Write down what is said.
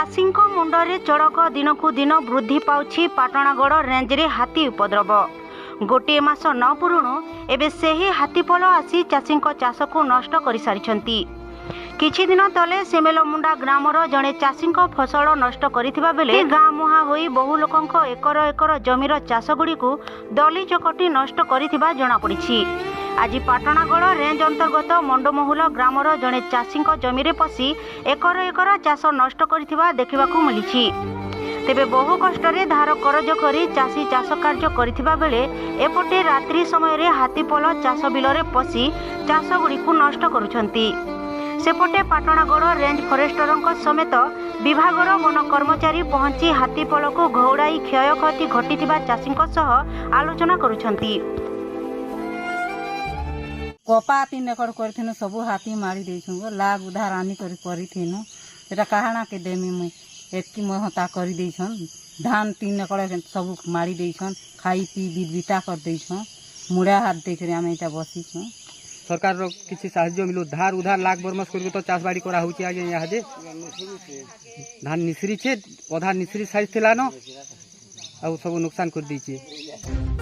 चाषी मुंडरे चढ़क दिन को दिन वृद्धि पाउछि पाटणागढ़ रेंज रे हाथी उपद्रव। गोटे मास न पुरुणु एबे सेही हाथीपल आसी चाषी चाष को नष्ट कर सारिछंती। किछि दिन तले सेमेलमुंडा ग्रामर जड़े चाषी फसल नष्ट करिथिबा बेले गाँ मुहा होई बहु लोकंक एकर एकर जमीर चाषगुड़ी को दली चकटी नष्ट करिथिबा जणा पड़िछि। आज पाटणागढ़ रेंज अंतर्गत मंडमहुल ग्रामर जड़े चाषी जमीरे पशि एकर एकर चाष नष्ट करिथिबा देखिबाकू मिलिछि। तेबे बहु कष्टरे धार करज करी चाषी चाष कार्य करिथिबा बेले एपटे रात्रि समय रे हाथीपल चाष बिलरे पशि चाषगुड़ी को नष्ट करुछंती। सेपटे पाटणागढ़ रेंज फरेस्टरंक समेत विभागर वन कर्मचारी पहुंची हाथीपल को घौड़ाई क्षयक्षति घटिथिबा चाषींक सह आलोचना करुछंती। कपा 3 एकड़ करथिनु सब हाथी मारी देइछु लाग उधार आनी करिथिनु एटा काहाना के देमी मुई एतकी महता करि देइछन। धान 3 एकड़ सब मारी देइछन खाई पी बिटा कर देइछन मुड़ा हाथ देख रे आमे एटा बसिछु। सरकार रो किछि साहाय्य मिलो धार उधार लाख बरमस करके तो चाष बाड़ी करा होछि। आगे यहाँ दे धान निसरी छे अधा निसरी साइज थिला न आ सब नुकसान कर दी छे।